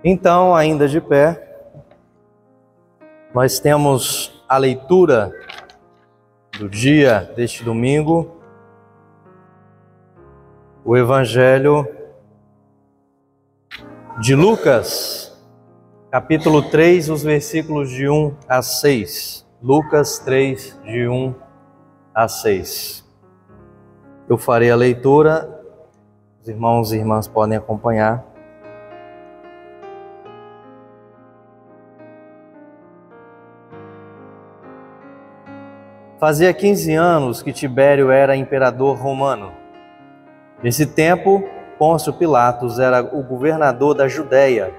Então, ainda de pé, nós temos a leitura do dia deste domingo, o Evangelho de Lucas, capítulo 3, os versículos de 1 a 6. Lucas 3, de 1 a 6. Eu farei a leitura, os irmãos e irmãs podem acompanhar. Fazia 15 anos que Tibério era imperador romano. Nesse tempo, Pôncio Pilatos era o governador da Judéia.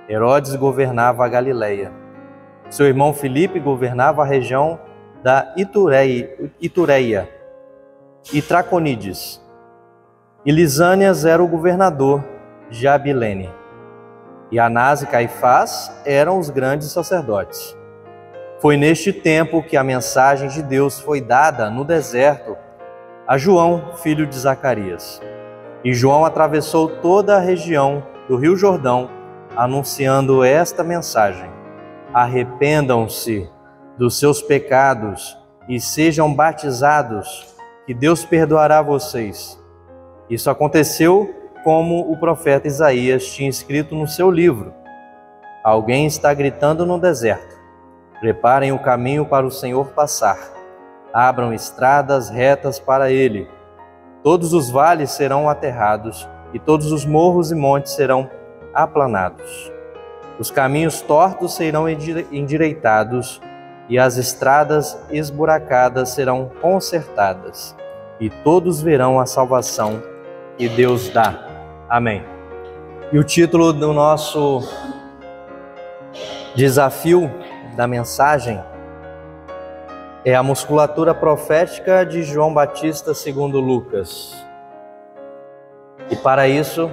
Herodes governava a Galileia. Seu irmão Filipe governava a região da Itureia e Traconides. E Lisânias era o governador de Abilene. E Anás e Caifás eram os grandes sacerdotes. Foi neste tempo que a mensagem de Deus foi dada no deserto a João, filho de Zacarias. E João atravessou toda a região do Rio Jordão, anunciando esta mensagem: arrependam-se dos seus pecados e sejam batizados, que Deus perdoará vocês. Isso aconteceu como o profeta Isaías tinha escrito no seu livro: alguém está gritando no deserto, preparem o caminho para o Senhor passar. Abram estradas retas para Ele. Todos os vales serão aterrados e todos os morros e montes serão aplanados. Os caminhos tortos serão endireitados e as estradas esburacadas serão consertadas. E todos verão a salvação que Deus dá. Amém. E o título do nosso desafio da mensagem é a musculatura profética de João Batista segundo Lucas. E para isso,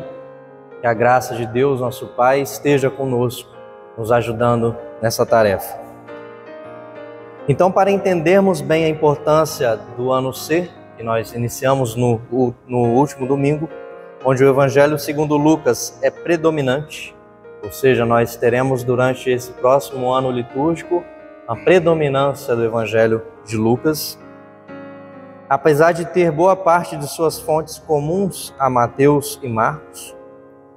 que a graça de Deus, nosso Pai, esteja conosco, nos ajudando nessa tarefa. Então, para entendermos bem a importância do ano C, que nós iniciamos no último domingo, onde o Evangelho segundo Lucas é predominante, ou seja, nós teremos durante esse próximo ano litúrgico a predominância do Evangelho de Lucas. Apesar de ter boa parte de suas fontes comuns a Mateus e Marcos,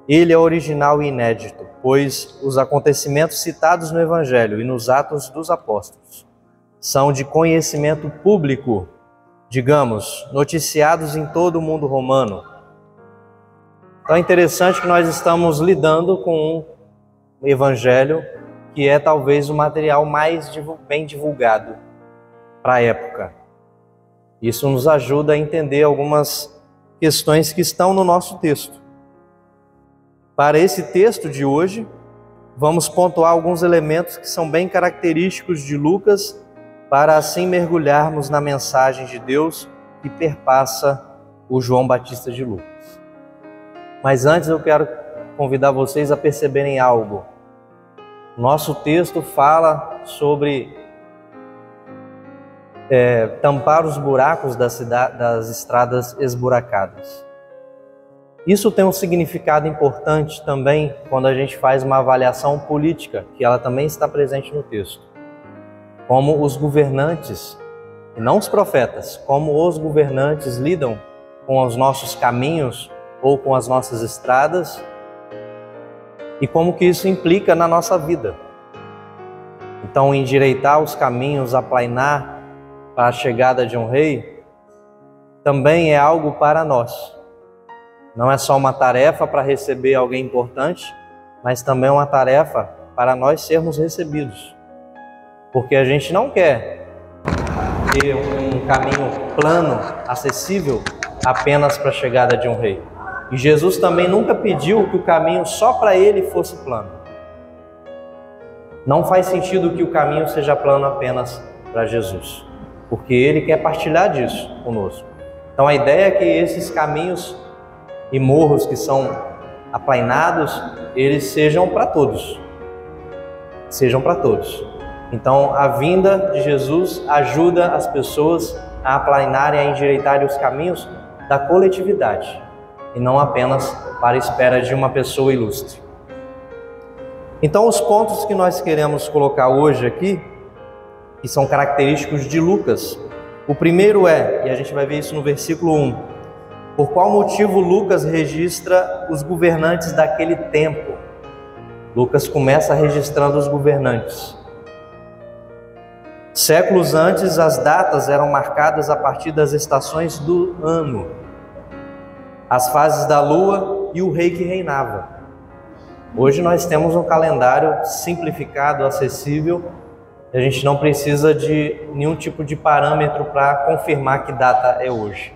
ele é original e inédito, pois os acontecimentos citados no Evangelho e nos Atos dos Apóstolos são de conhecimento público, digamos, noticiados em todo o mundo romano. Então é interessante que nós estamos lidando com um evangelho que é talvez o material mais bem divulgado para a época. Isso nos ajuda a entender algumas questões que estão no nosso texto. Para esse texto de hoje, vamos pontuar alguns elementos que são bem característicos de Lucas, para assim mergulharmos na mensagem de Deus que perpassa o João Batista de Lucas. Mas antes eu quero convidar vocês a perceberem algo. Nosso texto fala sobre tampar os buracos das estradas esburacadas. Isso tem um significado importante também quando a gente faz uma avaliação política, que ela também está presente no texto. Como os governantes, e não os profetas, como os governantes lidam com os nossos caminhos ou com as nossas estradas, e como que isso implica na nossa vida. Então, endireitar os caminhos, aplainar para a chegada de um rei, também é algo para nós. Não é só uma tarefa para receber alguém importante, mas também uma tarefa para nós sermos recebidos. Porque a gente não quer ter um caminho plano, acessível, apenas para a chegada de um rei. E Jesus também nunca pediu que o caminho só para ele fosse plano. Não faz sentido que o caminho seja plano apenas para Jesus, porque ele quer partilhar disso conosco. Então a ideia é que esses caminhos e morros que são aplainados, eles sejam para todos. Sejam para todos. Então a vinda de Jesus ajuda as pessoas a aplainarem, a endireitarem os caminhos da coletividade, e não apenas para a espera de uma pessoa ilustre. Então, os pontos que nós queremos colocar hoje aqui, que são característicos de Lucas, o primeiro é, e a gente vai ver isso no versículo 1, por qual motivo Lucas registra os governantes daquele tempo? Lucas começa registrando os governantes. Séculos antes, as datas eram marcadas a partir das estações do ano, as fases da lua e o rei que reinava. Hoje nós temos um calendário simplificado, acessível, e a gente não precisa de nenhum tipo de parâmetro para confirmar que data é hoje.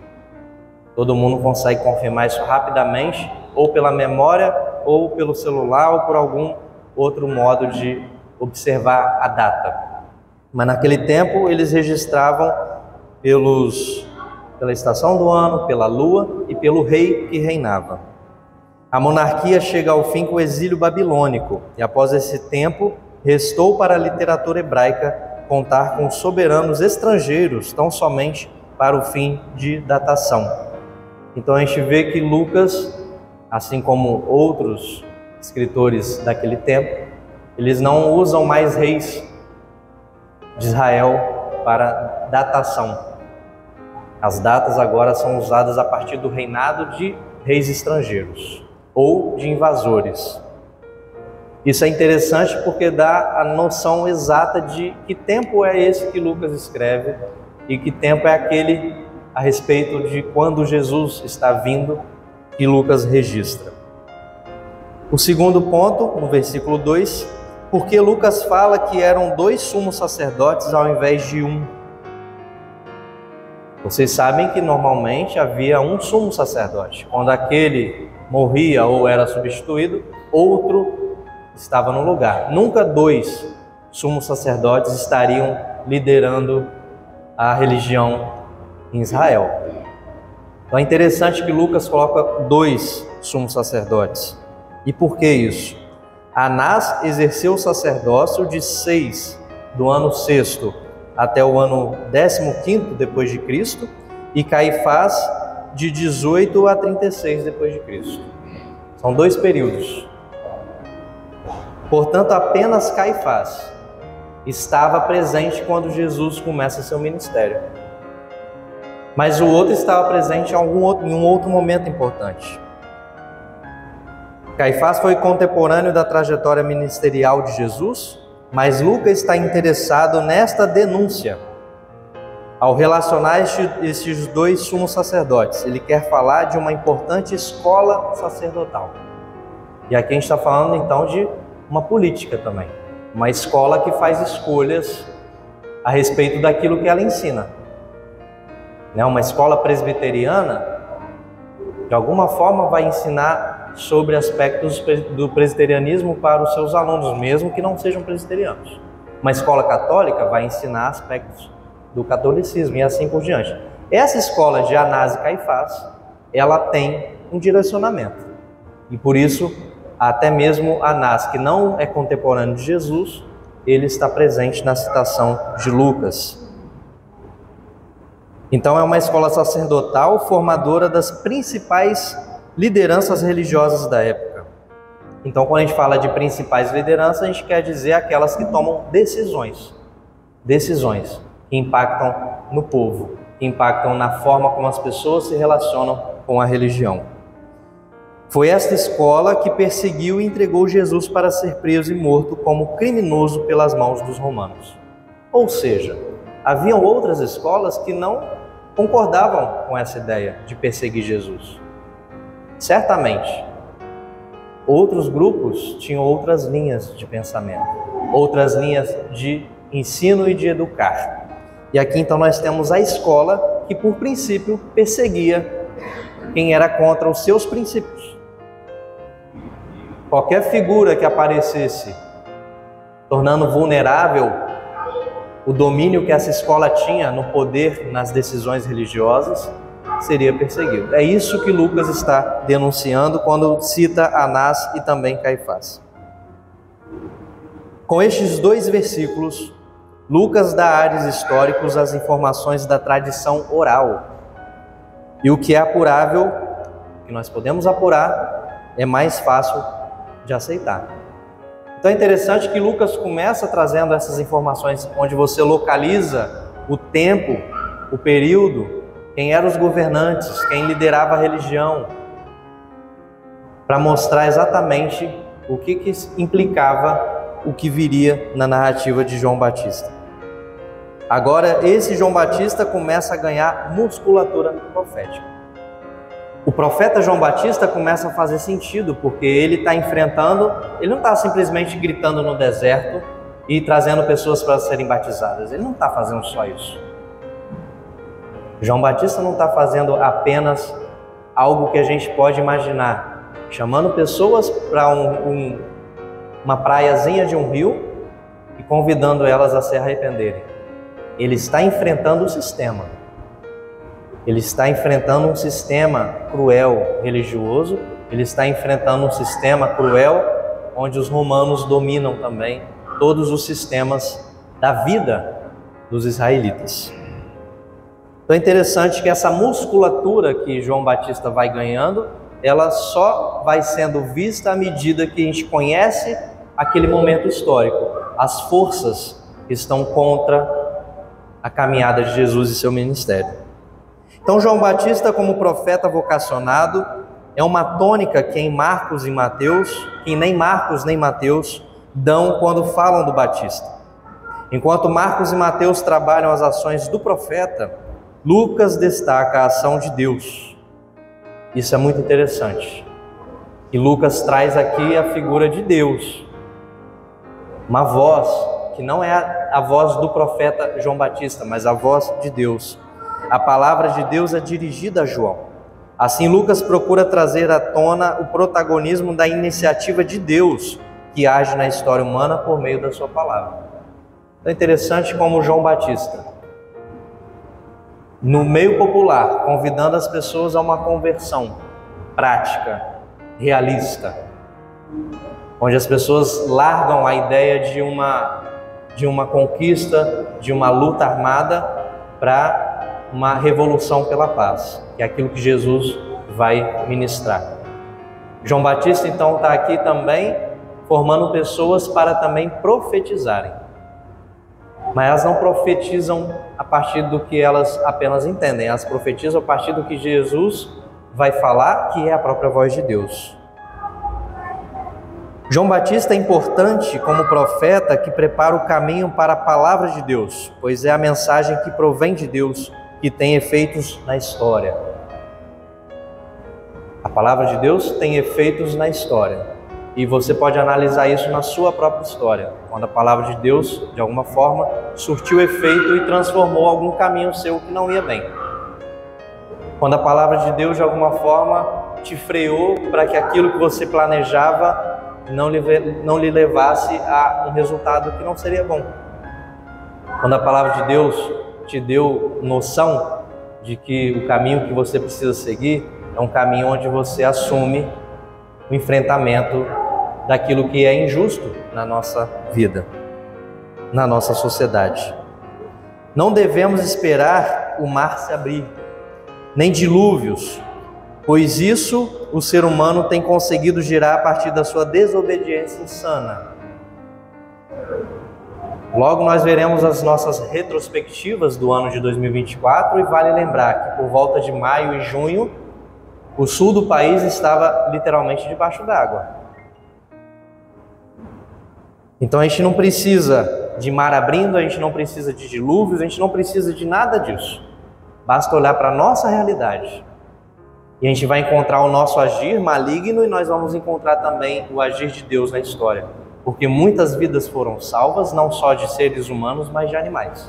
Todo mundo consegue confirmar isso rapidamente, ou pela memória, ou pelo celular, ou por algum outro modo de observar a data. Mas naquele tempo eles registravam pela estação do ano, pela lua e pelo rei que reinava. A monarquia chega ao fim com o exílio babilônico, e após esse tempo, restou para a literatura hebraica contar com soberanos estrangeiros, tão somente para o fim de datação. Então a gente vê que Lucas, assim como outros escritores daquele tempo, eles não usam mais reis de Israel para datação. As datas agora são usadas a partir do reinado de reis estrangeiros ou de invasores. Isso é interessante porque dá a noção exata de que tempo é esse que Lucas escreve e que tempo é aquele a respeito de quando Jesus está vindo que Lucas registra. O segundo ponto, no versículo 2, porque Lucas fala que eram 2 sumos sacerdotes ao invés de um. Vocês sabem que normalmente havia um sumo sacerdote. Quando aquele morria ou era substituído, outro estava no lugar. Nunca 2 sumos sacerdotes estariam liderando a religião em Israel. Então é interessante que Lucas coloca 2 sumos sacerdotes. E por que isso? Anás exerceu o sacerdócio de 6 do ano 6º até o ano 15º depois de Cristo, e Caifás de 18 a 36 depois de Cristo. São 2 períodos. Portanto, apenas Caifás estava presente quando Jesus começa seu ministério. Mas o outro estava presente em um outro momento importante. Caifás foi contemporâneo da trajetória ministerial de Jesus, mas Lucas está interessado nesta denúncia. Ao relacionar estes 2 sumos sacerdotes, ele quer falar de uma importante escola sacerdotal. E aqui a gente está falando então de uma política também, uma escola que faz escolhas a respeito daquilo que ela ensina. Uma escola presbiteriana, de alguma forma, vai ensinar sobre aspectos do presbiterianismo para os seus alunos, mesmo que não sejam presbiterianos. Uma escola católica vai ensinar aspectos do catolicismo e assim por diante. Essa escola de Anás e Caifás, ela tem um direcionamento. E por isso, até mesmo Anás, que não é contemporâneo de Jesus, ele está presente na citação de Lucas. Então é uma escola sacerdotal formadora das principais lideranças religiosas da época. Então, quando a gente fala de principais lideranças, a gente quer dizer aquelas que tomam decisões que impactam no povo, que impactam na forma como as pessoas se relacionam com a religião. Foi esta escola que perseguiu e entregou Jesus para ser preso e morto como criminoso pelas mãos dos romanos. Ou seja, haviam outras escolas que não concordavam com essa ideia de perseguir Jesus. Certamente, outros grupos tinham outras linhas de pensamento, outras linhas de ensino e de educar. E aqui então nós temos a escola que, por princípio, perseguia quem era contra os seus princípios. Qualquer figura que aparecesse tornando vulnerável o domínio que essa escola tinha no poder, nas decisões religiosas, seria perseguido. É isso que Lucas está denunciando quando cita Anás e também Caifás. Com estes 2 versículos, Lucas dá ares históricos às informações da tradição oral. E o que é apurável, que nós podemos apurar, é mais fácil de aceitar. Então é interessante que Lucas começa trazendo essas informações onde você localiza o tempo, o período, quem eram os governantes, quem liderava a religião, para mostrar exatamente o que implicava o que viria na narrativa de João Batista. Agora, esse João Batista começa a ganhar musculatura profética. O profeta João Batista começa a fazer sentido, porque ele está enfrentando, ele não está simplesmente gritando no deserto e trazendo pessoas para serem batizadas. Ele não está fazendo só isso. João Batista não está fazendo apenas algo que a gente pode imaginar, chamando pessoas para uma praiazinha de um rio e convidando elas a se arrependerem. Ele está enfrentando o sistema. Ele está enfrentando um sistema cruel religioso, ele está enfrentando um sistema cruel onde os romanos dominam também todos os sistemas da vida dos israelitas. Então é interessante que essa musculatura que João Batista vai ganhando, ela só vai sendo vista à medida que a gente conhece aquele momento histórico, as forças que estão contra a caminhada de Jesus e seu ministério. Então João Batista, como profeta vocacionado, é uma tônica que em Marcos e Mateus, que nem Marcos nem Mateus dão quando falam do Batista. Enquanto Marcos e Mateus trabalham as ações do profeta, Lucas destaca a ação de Deus. Isso é muito interessante. E Lucas traz aqui a figura de Deus, uma voz que não é a voz do profeta João Batista, mas a voz de Deus. A palavra de Deus é dirigida a João. Assim, Lucas procura trazer à tona o protagonismo da iniciativa de Deus que age na história humana por meio da sua palavra. Então é interessante como João Batista, no meio popular, convidando as pessoas a uma conversão prática, realista, onde as pessoas largam a ideia de uma conquista, de uma luta armada, para uma revolução pela paz, que é aquilo que Jesus vai ministrar. João Batista então está aqui também formando pessoas para também profetizarem, mas elas não profetizam a partir do que elas apenas entendem, elas profetizam a partir do que Jesus vai falar, que é a própria voz de Deus. João Batista é importante como profeta que prepara o caminho para a palavra de Deus, pois é a mensagem que provém de Deus, que tem efeitos na história. A palavra de Deus tem efeitos na história. E você pode analisar isso na sua própria história. Quando a palavra de Deus, de alguma forma, surtiu efeito e transformou algum caminho seu que não ia bem. Quando a palavra de Deus, de alguma forma, te freou para que aquilo que você planejava não lhe levasse a um resultado que não seria bom. Quando a palavra de Deus te deu noção de que o caminho que você precisa seguir é um caminho onde você assume o enfrentamento daquilo que é injusto na nossa vida, na nossa sociedade. Não devemos esperar o mar se abrir, nem dilúvios, pois isso o ser humano tem conseguido gerar a partir da sua desobediência insana. Logo nós veremos as nossas retrospectivas do ano de 2024 e vale lembrar que por volta de maio e junho, o sul do país estava literalmente debaixo d'água. Então a gente não precisa de mar abrindo, a gente não precisa de dilúvios, a gente não precisa de nada disso. Basta olhar para a nossa realidade. E a gente vai encontrar o nosso agir maligno e nós vamos encontrar também o agir de Deus na história. Porque muitas vidas foram salvas, não só de seres humanos, mas de animais.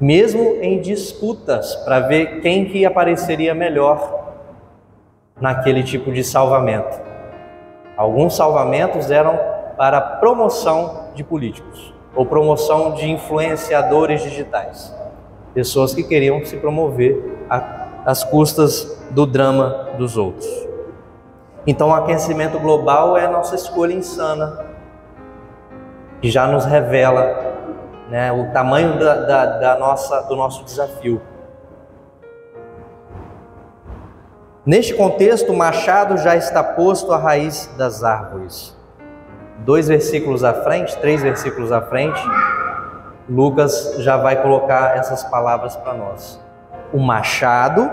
Mesmo em disputas para ver quem que apareceria melhor naquele tipo de salvamento. Alguns salvamentos eram para promoção de políticos ou promoção de influenciadores digitais. Pessoas que queriam se promover às custas do drama dos outros. Então o aquecimento global é a nossa escolha insana, que já nos revela, né, o tamanho do nosso desafio. Neste contexto, o machado já está posto à raiz das árvores. 2 versículos à frente, 3 versículos à frente, Lucas já vai colocar essas palavras para nós. O machado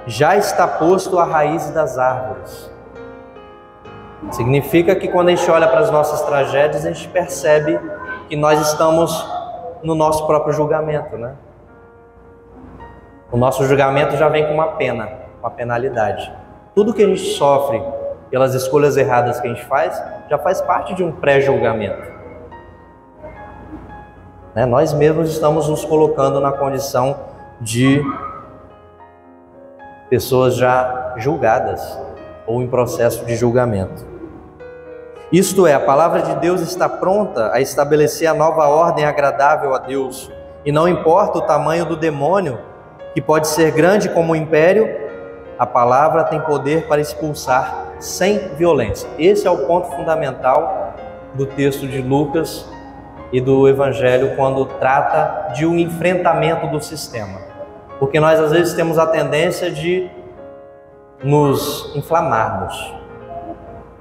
já está posto à raiz das árvores. Significa que quando a gente olha para as nossas tragédias, a gente percebe que nós estamos no nosso próprio julgamento, né? O nosso julgamento já vem com uma pena, uma penalidade. Tudo que a gente sofre pelas escolhas erradas que a gente faz, já faz parte de um pré-julgamento. Né? Nós mesmos estamos nos colocando na condição de pessoas já julgadas ou em processo de julgamento. Isto é, a palavra de Deus está pronta a estabelecer a nova ordem agradável a Deus. E não importa o tamanho do demônio, que pode ser grande como o império, a palavra tem poder para expulsar sem violência. Esse é o ponto fundamental do texto de Lucas e do Evangelho quando trata de um enfrentamento do sistema. Porque nós às vezes temos a tendência de nos inflamarmos.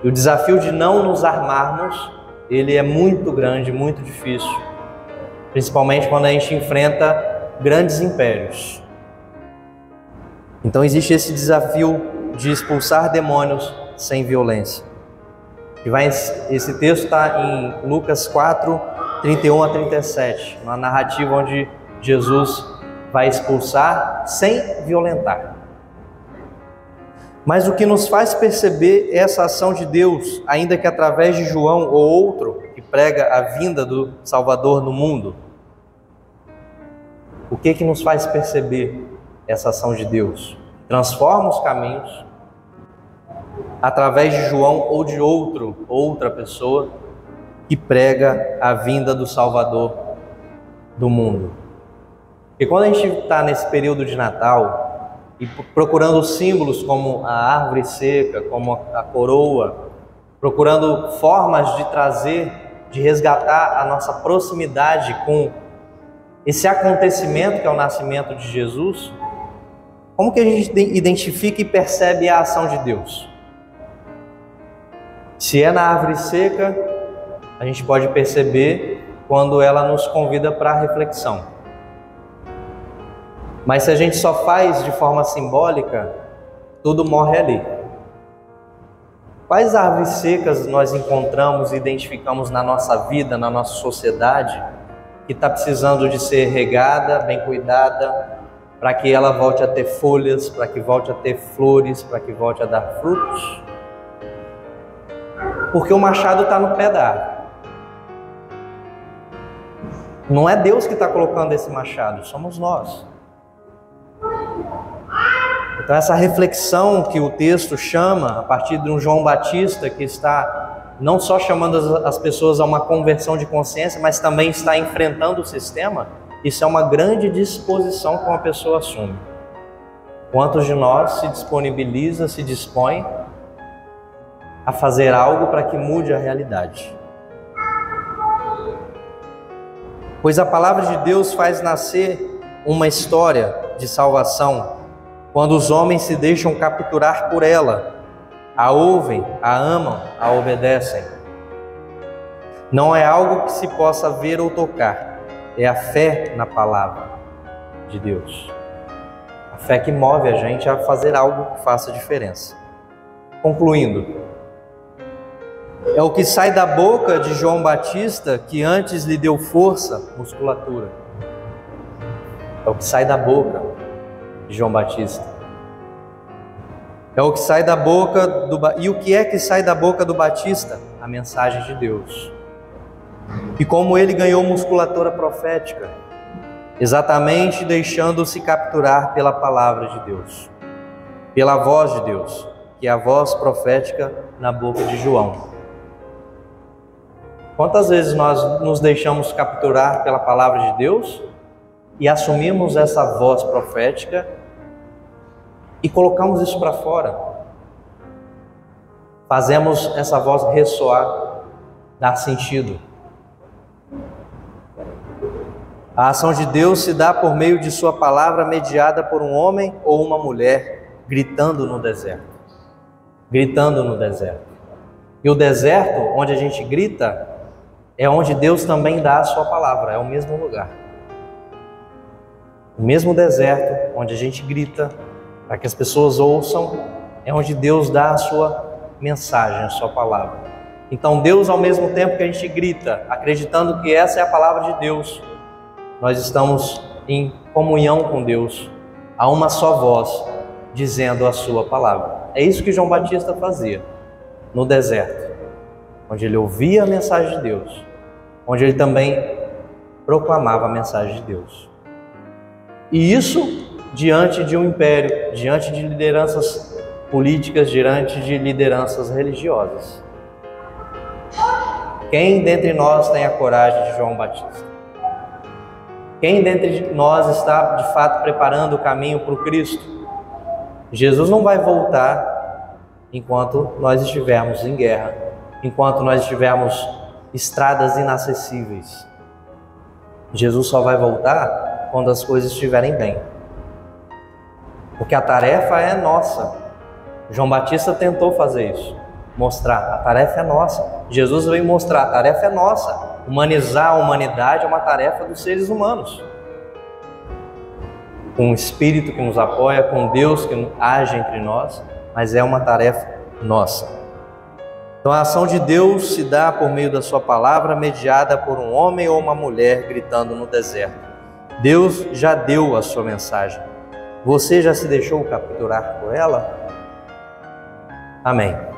E o desafio de não nos armarmos, ele é muito grande, muito difícil. Principalmente quando a gente enfrenta grandes impérios. Então existe esse desafio de expulsar demônios sem violência. Esse texto está em Lucas 4, 31 a 37, uma narrativa onde Jesus vai expulsar sem violentar. Mas o que nos faz perceber essa ação de Deus, ainda que através de João ou outro que prega a vinda do Salvador no mundo, o que nos faz perceber essa ação de Deus? Transforma os caminhos através de João ou de outra pessoa que prega a vinda do Salvador do mundo. E quando a gente está nesse período de Natal e procurando símbolos como a árvore seca, como a coroa, procurando formas de trazer, de resgatar a nossa proximidade com esse acontecimento que é o nascimento de Jesus, como que a gente identifica e percebe a ação de Deus? Se é na árvore seca, a gente pode perceber quando ela nos convida para a reflexão. Mas se a gente só faz de forma simbólica, tudo morre ali. Quais árvores secas nós encontramos e identificamos na nossa vida, na nossa sociedade, que está precisando de ser regada, bem cuidada, para que ela volte a ter folhas, para que volte a ter flores, para que volte a dar frutos? Porque o machado está no pé da árvore. Não é Deus que está colocando esse machado, somos nós. Então essa reflexão que o texto chama, a partir de um João Batista que está não só chamando as pessoas a uma conversão de consciência, mas também está enfrentando o sistema, isso é uma grande disposição que uma pessoa assume. Quantos de nós se disponibiliza, se dispõe a fazer algo para que mude a realidade? Pois a palavra de Deus faz nascer uma história de salvação quando os homens se deixam capturar por ela, a ouvem, a amam, a obedecem. Não é algo que se possa ver ou tocar, é a fé na palavra de Deus. A fé que move a gente a fazer algo que faça diferença. Concluindo, é o que sai da boca de João Batista que antes lhe deu força, musculatura. É o que sai da boca de João Batista. É o que sai da boca E o que é que sai da boca do Batista? A mensagem de Deus. E como ele ganhou musculatura profética? Exatamente deixando-se capturar pela palavra de Deus, pela voz de Deus, que é a voz profética na boca de João. Quantas vezes nós nos deixamos capturar pela palavra de Deus e assumimos essa voz profética e colocamos isso para fora? Fazemos essa voz ressoar, dar sentido. A ação de Deus se dá por meio de sua palavra mediada por um homem ou uma mulher gritando no deserto. Gritando no deserto. E o deserto, onde a gente grita, é onde Deus também dá a sua palavra, é o mesmo lugar. O mesmo deserto, onde a gente grita, para que as pessoas ouçam, é onde Deus dá a sua mensagem, a sua palavra. Então Deus, ao mesmo tempo que a gente grita, acreditando que essa é a palavra de Deus, nós estamos em comunhão com Deus, a uma só voz, dizendo a sua palavra. É isso que João Batista fazia no deserto, onde ele ouvia a mensagem de Deus, onde ele também proclamava a mensagem de Deus. E isso diante de um império, diante de lideranças políticas, diante de lideranças religiosas. Quem dentre nós tem a coragem de João Batista? Quem dentre nós está de fato preparando o caminho para o Cristo? Jesus não vai voltar enquanto nós estivermos em guerra, enquanto nós estivermos estradas inacessíveis. Jesus só vai voltar quando as coisas estiverem bem. Porque a tarefa é nossa. João Batista tentou fazer isso, mostrar, a tarefa é nossa. Jesus veio mostrar, a tarefa é nossa. Humanizar a humanidade é uma tarefa dos seres humanos. Com um Espírito que nos apoia, com Deus que age entre nós, mas é uma tarefa nossa. Então a ação de Deus se dá por meio da sua palavra, mediada por um homem ou uma mulher gritando no deserto. Deus já deu a sua mensagem. Você já se deixou capturar por ela? Amém.